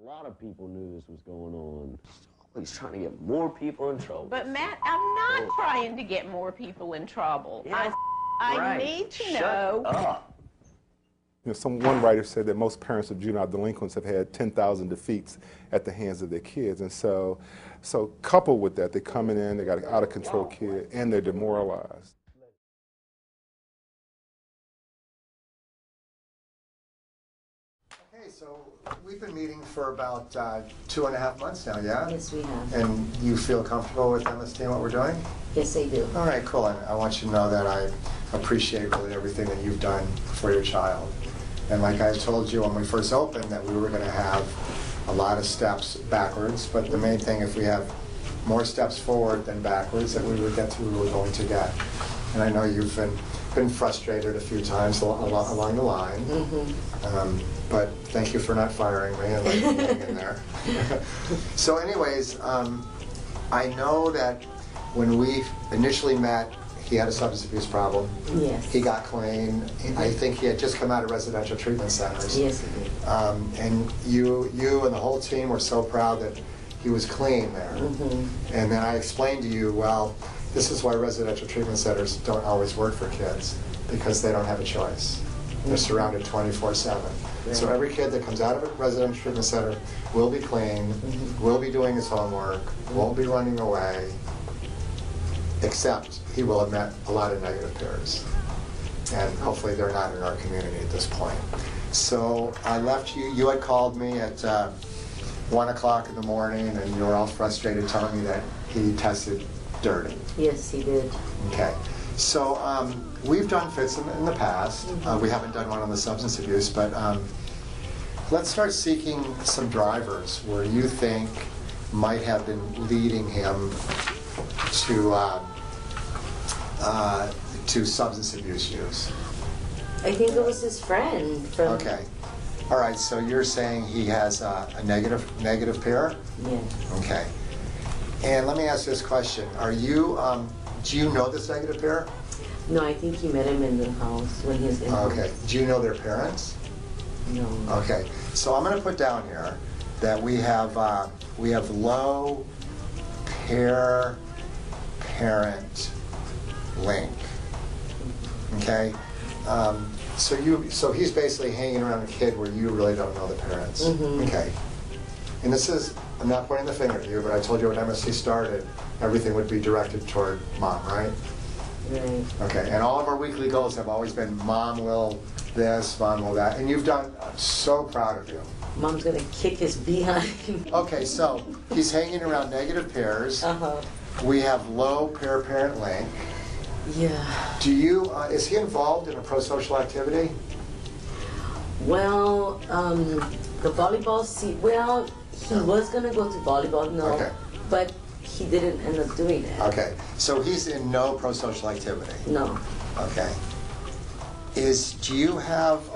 A lot of people knew this was going on. He's trying to get more people in trouble. But Matt, I'm not trying to get more people in trouble. Yeah, I need to know. Shut up. You know, one writer said that most parents of juvenile delinquents have had 10,000 defeats at the hands of their kids, and so coupled with that, they're coming in, they got an out-of-control kid, and they're demoralized. Okay, so we've been meeting for about 2.5 months now, yeah? Yes, we have. And you feel comfortable with MST and what we're doing? Yes, I do. All right, cool. I want you to know that I appreciate really everything that you've done for your child. And like I told you when we first opened, that we were going to have a lot of steps backwards, but the main thing, if we have more steps forward than backwards, that we would get to, we were going to get. And I know you've been frustrated a few times along the line. Mm-hmm. But thank you for not firing me and letting me hang in there. So anyways, I know that when we initially met, he had a substance abuse problem. Yes. He got clean. I think he had just come out of residential treatment centers. Yes, he did. And you and the whole team were so proud that he was clean there. Mm-hmm. And then I explained to you, well, this is why residential treatment centers don't always work for kids, because they don't have a choice. They're surrounded 24/7. Right. So every kid that comes out of a residential treatment center will be clean, will be doing his homework, won't be running away, except he will have met a lot of negative peers. And hopefully they're not in our community at this point. So I left you. You had called me at 1 o'clock in the morning, and you were all frustrated telling me that he tested dirty. Yes, he did. Okay. So we've done fits in the past. We haven't done one on the substance abuse, but let's start seeking some drivers where you think might have been leading him to substance abuse use. I think it was his friend from... Okay. All right, so you're saying he has a negative peer? Yeah. Okay. And let me ask this question. Are you, do you know this negative peer? No, I think he met him in the house when he was in Okay. Do you know their parents? No. Okay. So I'm going to put down here that we have low pair-parent link. Okay. So he's basically hanging around a kid where you really don't know the parents. Mm-hmm. Okay. And this is, I'm not pointing the finger at you, but I told you when MSC started, everything would be directed toward mom, right? Right. Okay. And all of our weekly goals have always been mom will this, mom will that, and you've done. I'm so proud of you. Mom's gonna kick his behind. Okay, so he's hanging around negative pairs. We have low pair-parent link. Yeah. Do you? Is he involved in a pro-social activity? Well, the volleyball scene. Well, he was gonna go to volleyball, no, Okay. but he didn't end up doing it. Okay, so he's in no pro-social activity. No. Okay. Do you have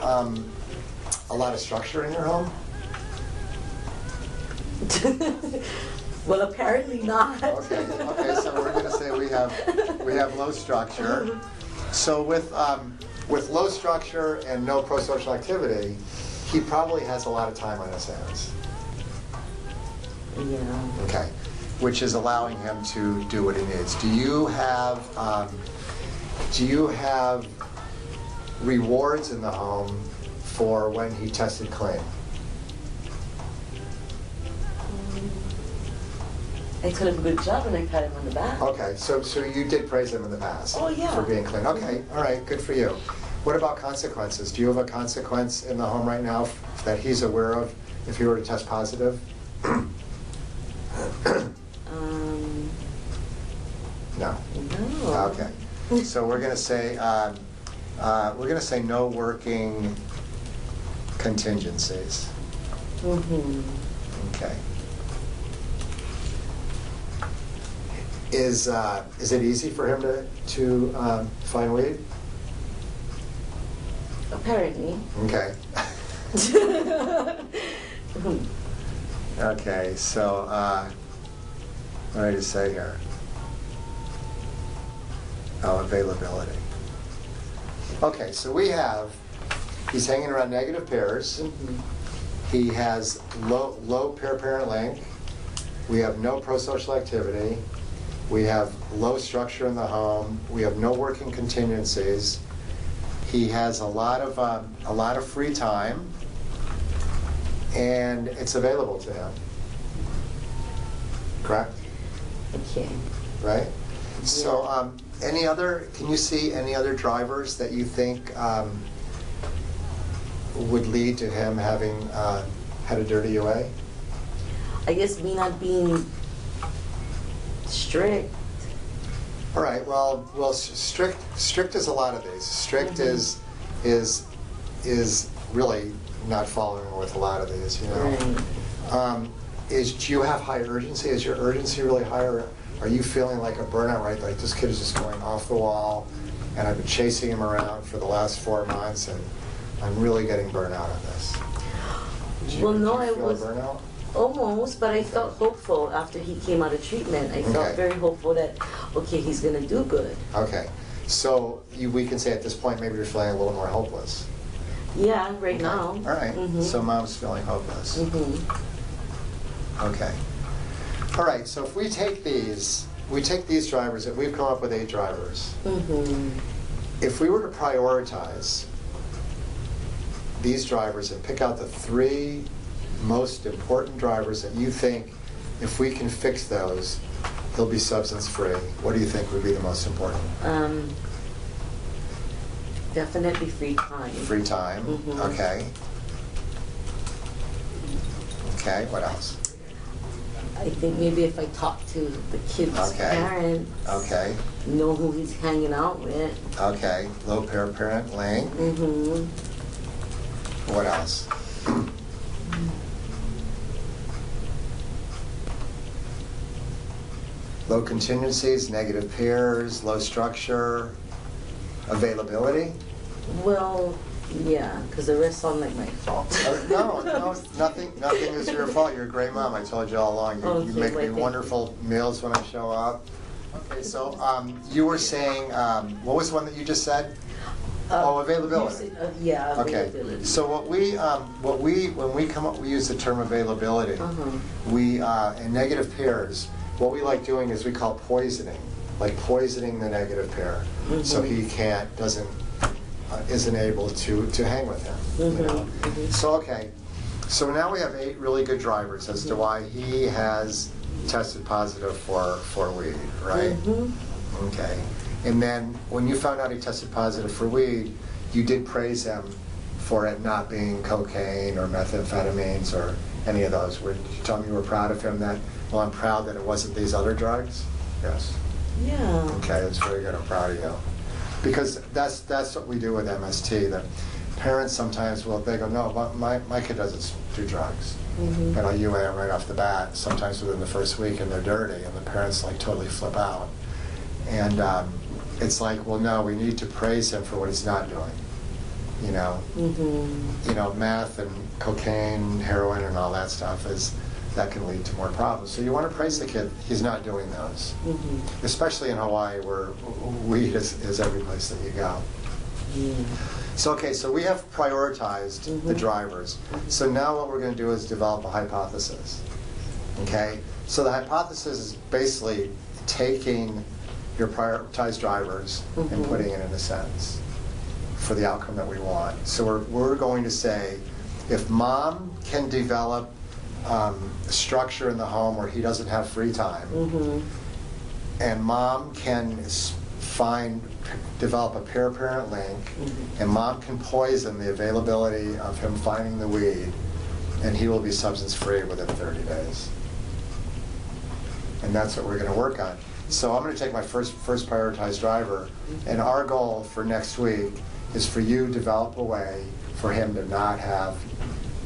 a lot of structure in your home? Well, apparently not. Okay. So we're going to say we have low structure. So with low structure and no pro-social activity, he probably has a lot of time on his hands. Yeah. Okay. Which is allowing him to do what he needs. Do you have rewards in the home for when he tested clean? I told him a good job and I pat him on the back. Okay, so you did praise him in the past. Oh, yeah. For being clean. Okay, all right, good for you. What about consequences? Do you have a consequence in the home right now that he's aware of if he were to test positive? No. No. Okay. So we're going to say no working contingencies. Mm-hmm. Okay. Is it easy for him to find weed? Apparently. Okay. Okay. So what did I just say here? Oh, availability. Okay. So he's hanging around negative pairs. Mm-hmm. He has low peer-parent link. We have no pro-social activity. We have low structure in the home. We have no working contingencies. He has a lot of free time, and it's available to him. Correct? Okay. Right? So, can you see any other drivers that you think would lead to him having had a dirty UA? I guess me not being strict. All right. Well, strict is a lot of these. Strict is really not following with a lot of these. You know. Right. Do you have high urgency? Is your urgency really high, or are you feeling like a burnout? Right, like this kid is just going off the wall, and I've been chasing him around for the last 4 months, and I'm really getting burnt out on this. Well, no, I I was burnout? almost, but I felt hopeful after he came out of treatment. I felt very hopeful that, okay, he's going to do good. Okay. So we can say at this point maybe you're feeling a little more hopeless. Yeah, right now. All right. So mom's feeling hopeless. Okay. All right. So if we take these drivers, if we've come up with 8 drivers, if we were to prioritize these drivers and pick out the 3 most important drivers that you think, if we can fix those, he'll be substance free, what do you think would be the most important? Definitely free time. Free time. Okay. Okay, what else? I think maybe if I talk to the kid's parents, know who he's hanging out with. Okay, low parent link. What else? Low contingencies, negative peers, low structure, availability? Well, yeah, because the rest sound like my fault. No, nothing is your fault. You're a great mom. I told you all along. You make me wonderful meals when I show up. Okay, so you were saying, what was the one that you just said? Availability. Yeah, availability. Okay. So when we come up, we use the term availability. We in negative pairs, what we like doing is we call poisoning, like poisoning the negative pair, so he isn't able to hang with him. You know? So okay, so now we have 8 really good drivers as to why he has tested positive for weed, right? Okay. And then when you found out he tested positive for weed, you did praise him for it not being cocaine or methamphetamines or any of those. Did you tell him you were proud of him that, well, I'm proud that it wasn't these other drugs? Yes. Yeah. Okay, that's very good. I'm proud of you. Because that's what we do with MST. The parents sometimes they go, no, my kid doesn't do drugs. But I'll UA right off the bat, sometimes within the first week, and they're dirty, and the parents like totally flip out. And it's like, well, no, we need to praise him for what he's not doing. You know, meth and cocaine, heroin, and all that stuff that can lead to more problems. So you want to praise the kid. He's not doing those, especially in Hawaii, where weed is every place that you go. So okay, so we have prioritized the drivers. So now what we're going to do is develop a hypothesis. Okay, so the hypothesis is basically taking your prioritized drivers and putting it in a sentence for the outcome that we want. So we're going to say, if mom can develop structure in the home where he doesn't have free time, and mom can develop a pair-parent link, and mom can poison the availability of him finding the weed, and he will be substance-free within 30 days. And that's what we're going to work on. So I'm going to take my first prioritized driver, and our goal for next week is for you to develop a way for him to not have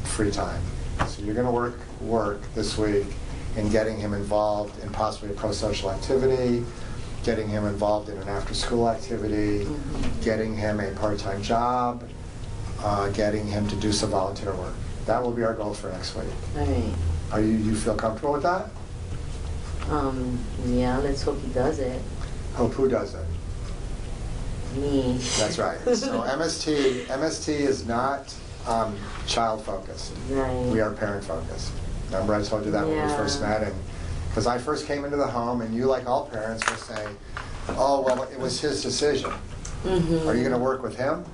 free time. So you're going to work this week in getting him involved in possibly a pro-social activity, getting him involved in an after-school activity, getting him a part-time job, getting him to do some volunteer work. That will be our goal for next week. All right. Are you feel comfortable with that? Yeah, let's hope he does it. Hope who does it? Me. That's right. So MST is not child focused. Right. We are parent focused. Remember I told you that when we first met? And because I first came into the home, and you, like all parents, will say, oh, well, it was his decision. Are you going to work with him?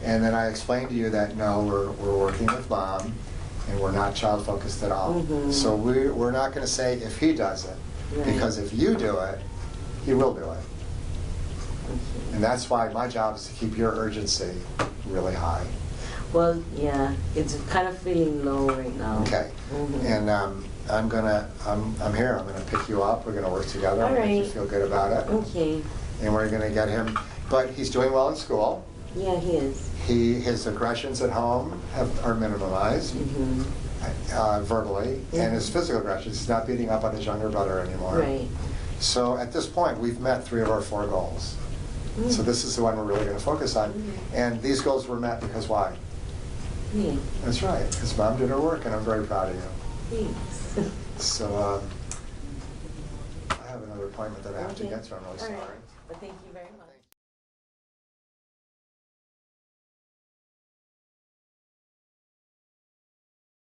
And then I explained to you that, no, we're working with Mom, and we're not child focused at all. So we're not going to say if he does it, because if you do it, he will do it. And that's why my job is to keep your urgency really high. Well, yeah, it's kind of feeling low right now. Okay. And I'm here. I'm gonna pick you up. We're gonna work together. All Make you right. feel good about it. Okay. And we're gonna get him. But he's doing well in school. Yeah, he is. His aggressions at home are minimized verbally, and his physical aggressions. He's not beating up on his younger brother anymore. Right. So at this point, we've met 3 of our 4 goals. So this is the one we're really going to focus on. And these goals were met because why? Yeah. That's right. Because Mom did her work, and I'm very proud of you. Thanks. So I have another appointment that I have to get to. I'm really sorry. But thank you very much.